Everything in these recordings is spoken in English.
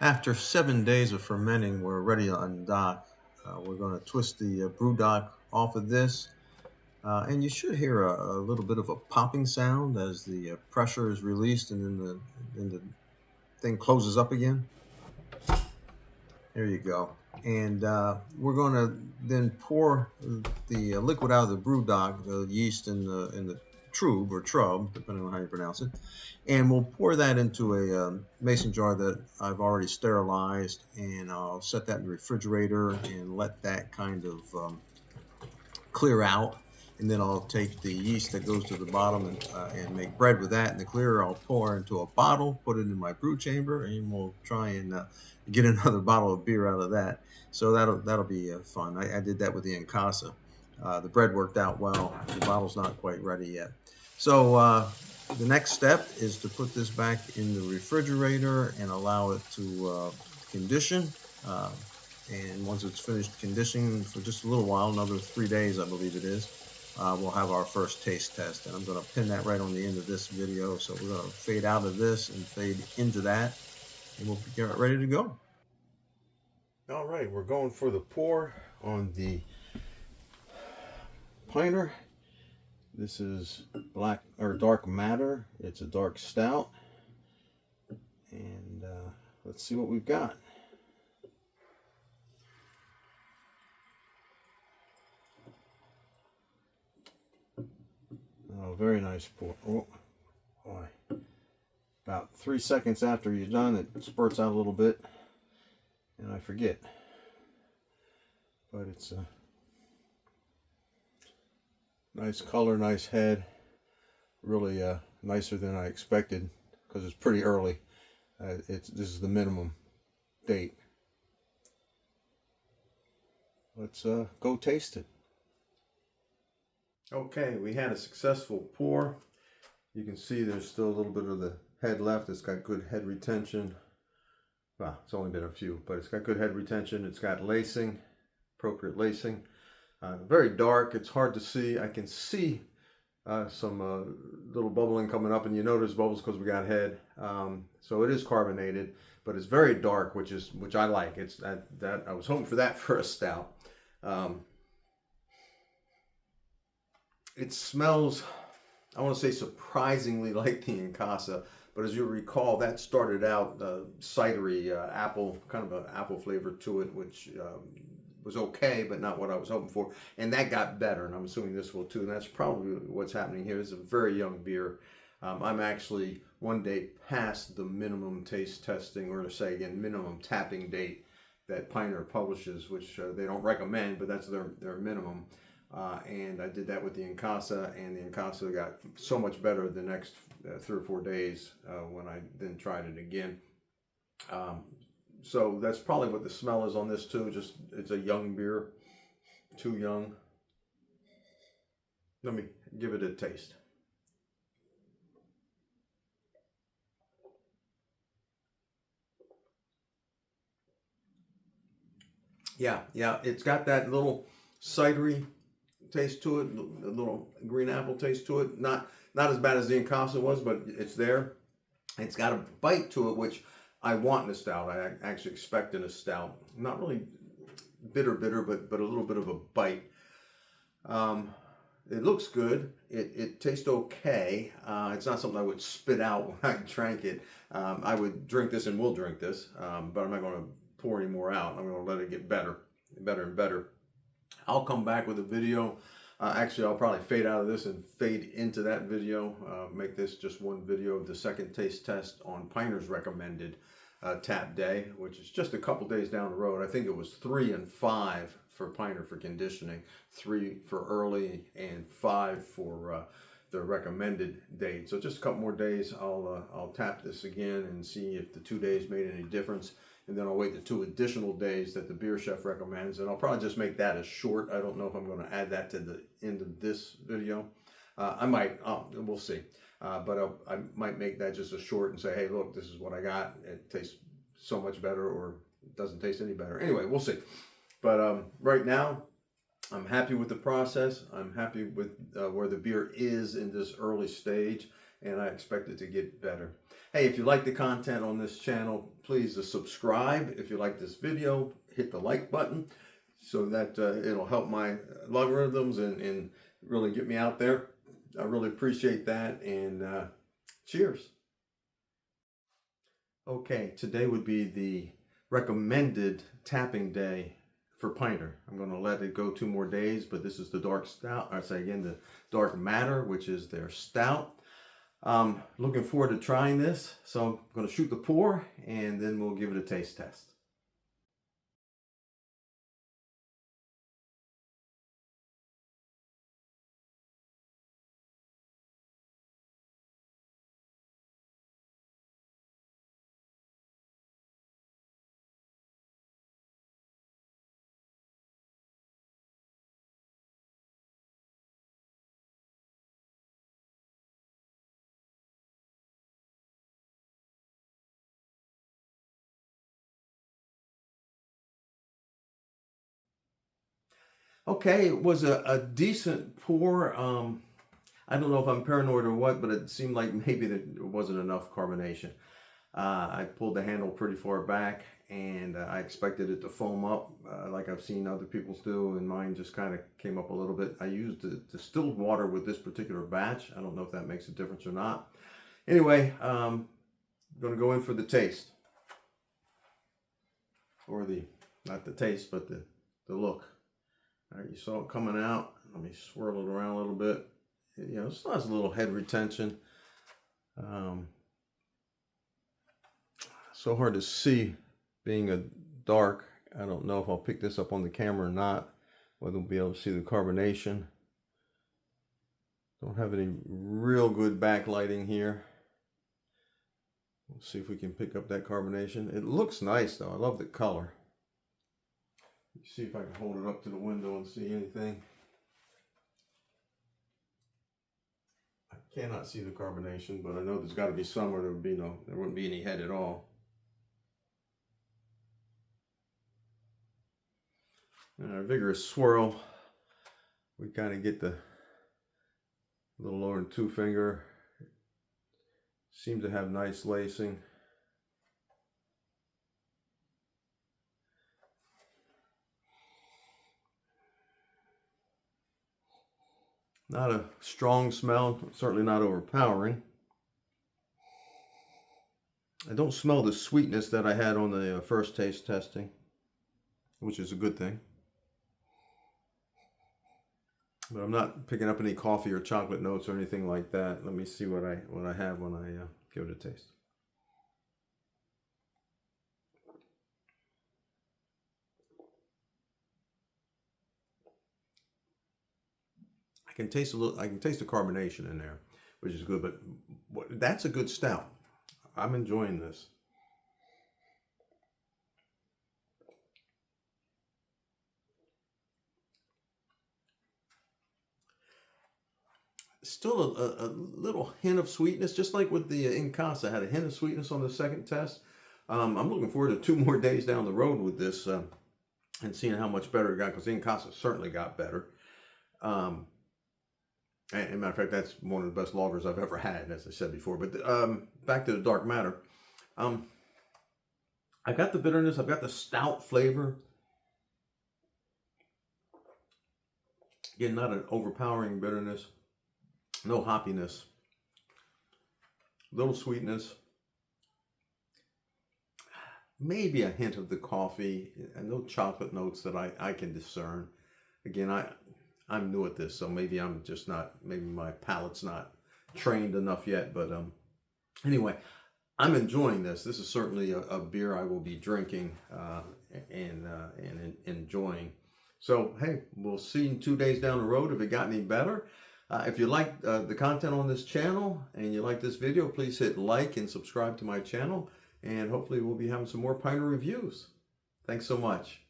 After 7 days of fermenting, we're ready to undock. We're going to twist the brew dock off of this, and you should hear a little bit of a popping sound as the pressure is released and then the thing closes up again. There you go. And we're going to then pour the liquid out of the brew dock, the yeast in the trub or trub, depending on how you pronounce it, and we'll pour that into a mason jar that I've already sterilized, and I'll set that in the refrigerator and let that kind of clear out. And then I'll take the yeast that goes to the bottom and make bread with that. And the clear I'll pour into a bottle, put it in my brew chamber, and we'll try and get another bottle of beer out of that. So that'll be fun. I did that with the Incasa. The bread worked out well. The bottle's not quite ready yet. So the next step is to put this back in the refrigerator and allow it to condition. And once it's finished conditioning for just a little while, another 3 days, I believe it is, we'll have our first taste test. And I'm going to pin that right on the end of this video. So we're going to fade out of this and fade into that, and we'll get ready to go. All right, we're going for the pour on the Pinter. This is Dark Matter. It's a dark stout. And let's see what we've got. Oh, very nice pour. Oh, boy. About 3 seconds after you're done, it spurts out a little bit, and I forget. But it's a nice color, nice head. Really nicer than I expected because it's pretty early. This is the minimum date. Let's go taste it. Okay, we had a successful pour. You can see there's still a little bit of the head left. It's got good head retention. Well, it's only been a few, but it's got good head retention. It's got lacing, appropriate lacing. Very dark. It's hard to see. I can see some little bubbling coming up, and you notice bubbles because we got head. So it is carbonated, but it's very dark, which I like. It's that I was hoping for that for a stout. It smells, I want to say, surprisingly like the Incasa, but as you recall, that started out cidery, apple, kind of an apple flavor to it, which was okay, but not what I was hoping for. And that got better, and I'm assuming this will too. And that's probably what's happening here. It's a very young beer. I'm actually 1 day past the minimum taste testing, or to say again, minimum tapping date that Pinter publishes, which they don't recommend, but that's their minimum. And I did that with the Incasa, and the Incasa got so much better the next 3 or 4 days when I then tried it again. So that's probably what the smell is on this too. Just it's a young beer, too young. Let me give it a taste. Yeah, it's got that little cidery taste to it, a little green apple taste to it. Not as bad as the Incasa was, but it's there. It's got a bite to it, which I want in a stout. I actually expect in a stout. Not really bitter, but a little bit of a bite. It looks good. It tastes okay. It's not something I would spit out when I drank it. I would drink this and will drink this, but I'm not going to pour any more out. I'm going to let it get better and better. I'll come back with a video. Actually, I'll probably fade out of this and fade into that video. Make this just one video of the second taste test on Pinter's recommended tap day, which is just a couple days down the road. I think it was 3 and 5 for Pinter for conditioning, 3 for early, and 5 for the recommended date. So just a couple more days, I'll tap this again and see if the 2 days made any difference. And then I'll wait the 2 additional days that the beer chef recommends, and I'll probably just make that as short. I don't know if I'm going to add that to the end of this video. I might, we'll see. But I might make that just a short and say, hey, look, this is what I got. It tastes so much better, or it doesn't taste any better. Anyway, we'll see. But right now, I'm happy with the process. I'm happy with where the beer is in this early stage, and I expect it to get better. Hey, if you like the content on this channel, please subscribe. If you like this video, hit the like button so that it'll help my logarithms and really get me out there. I really appreciate that, and cheers. Okay, today would be the recommended tapping day for Pinter. I'm going to let it go 2 more days, but this is the Dark Stout. I say again, the Dark Matter, which is their stout. Looking forward to trying this. So I'm going to shoot the pour and then we'll give it a taste test. Okay, it was a decent pour. I don't know if I'm paranoid or what, but it seemed like maybe there wasn't enough carbonation. I pulled the handle pretty far back, and I expected it to foam up like I've seen other people's do, and mine just kind of came up a little bit. I used distilled water with this particular batch. I don't know if that makes a difference or not. Anyway, I'm going to go in for the taste. Or not the taste, but the look. All right, you saw it coming out. Let me swirl it around a little bit. You know, it still has a little head retention. So hard to see being a dark. I don't know if I'll pick this up on the camera or not, whether we'll be able to see the carbonation. Don't have any real good backlighting here. Let's see if we can pick up that carbonation. It looks nice though. I love the color. Let's see if I can hold it up to the window and see anything. I cannot see the carbonation, but I know there's got to be some, or there wouldn't be any head at all. And a vigorous swirl. We kind of get the little lower than 2 finger. Seems to have nice lacing. Not a strong smell, certainly not overpowering. I don't smell the sweetness that I had on the first taste testing, which is a good thing. But I'm not picking up any coffee or chocolate notes or anything like that. Let me see what I have when I give it a taste. I can taste the carbonation in there, which is good, but that's a good stout. I'm enjoying this. Still a little hint of sweetness, just like with the Incasa. I had a hint of sweetness on the second test. I'm looking forward to 2 more days down the road with this and seeing how much better it got, because the Incasa certainly got better. And as a matter of fact, that's one of the best lagers I've ever had, as I said before. But back to the Dark Matter. I've got the bitterness. I've got the stout flavor. Again, not an overpowering bitterness. No hoppiness. Little sweetness. Maybe a hint of the coffee, and no chocolate notes that I can discern. Again, I'm new at this, so maybe I'm just not, maybe my palate's not trained enough yet. But anyway, I'm enjoying this. This is certainly a beer I will be drinking and enjoying. So, hey, we'll see in 2 days down the road if it got any better. If you like the content on this channel and you like this video, please hit like and subscribe to my channel. And hopefully we'll be having some more Pinter reviews. Thanks so much.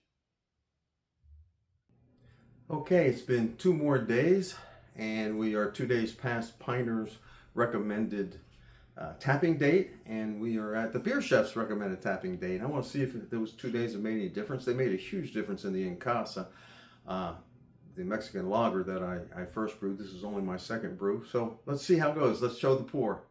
Okay, it's been 2 more days, and we are 2 days past Pinter's recommended tapping date, and we are at the Beer Chef's recommended tapping date. I want to see if those 2 days have made any difference. They made a huge difference in the Incasa, the Mexican lager that I first brewed. This is only my second brew, so let's see how it goes. Let's show the pour.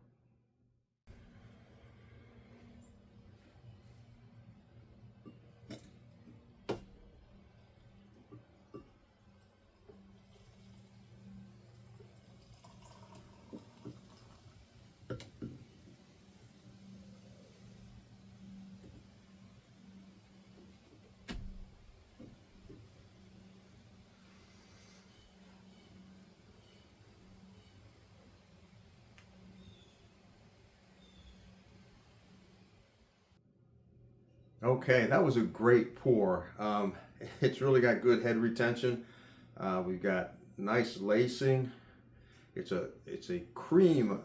Okay, that was a great pour. It's really got good head retention. We've got nice lacing. It's a cream,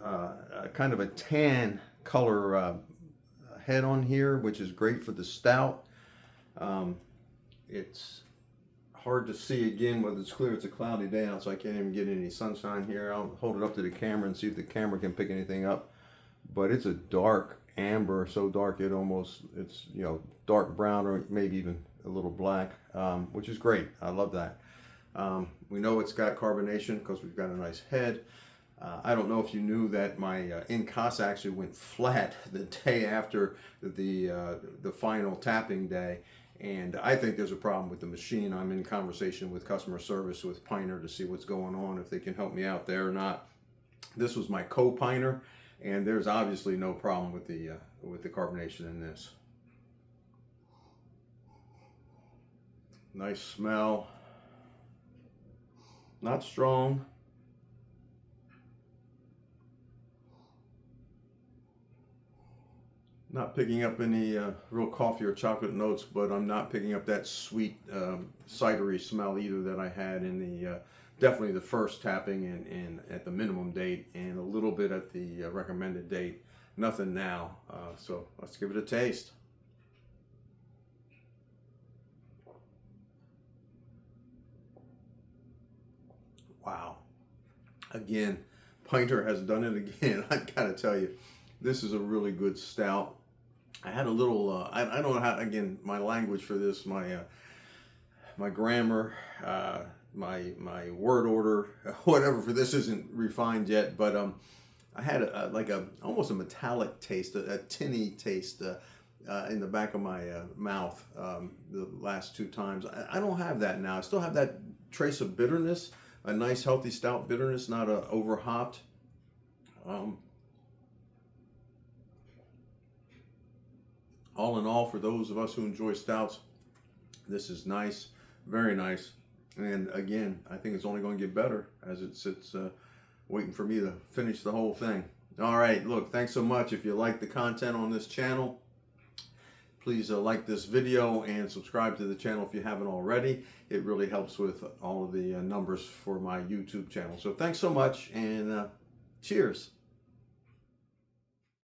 kind of a tan color head on here, which is great for the stout. It's hard to see again whether it's clear. It's a cloudy day out, so I can't even get any sunshine here. I'll hold it up to the camera and see if the camera can pick anything up. But it's a dark amber, so dark it's dark brown or maybe even a little black, which is great. I love that. We know it's got carbonation because we've got a nice head. I don't know if you knew that my in casa actually went flat the day after the final tapping day, and I think there's a problem with the machine. I'm in conversation with customer service with Pinter to see what's going on, if they can help me out there or not. This was my co-Pinter, and there's obviously no problem with the carbonation in this. Nice smell. Not strong. Not picking up any real coffee or chocolate notes, but I'm not picking up that sweet cidery smell either that I had in the definitely the first tapping and at the minimum date, and a little bit at the recommended date. Nothing now. So let's give it a taste. Wow. Again, Pinter has done it again. I gotta tell you, this is a really good stout. I had a little, I don't know how, again, my language for this, my grammar, my word order, whatever for this isn't refined yet, but I had like almost a metallic taste, a tinny taste in the back of my mouth the last two times. I don't have that now. I still have that trace of bitterness, a nice healthy stout bitterness, not over hopped. All in all, for those of us who enjoy stouts, this is nice, very nice. And again, I think it's only going to get better as it sits waiting for me to finish the whole thing. All right, look, thanks so much. If you like the content on this channel, please like this video and subscribe to the channel if you haven't already. It really helps with all of the numbers for my YouTube channel. So thanks so much, and cheers.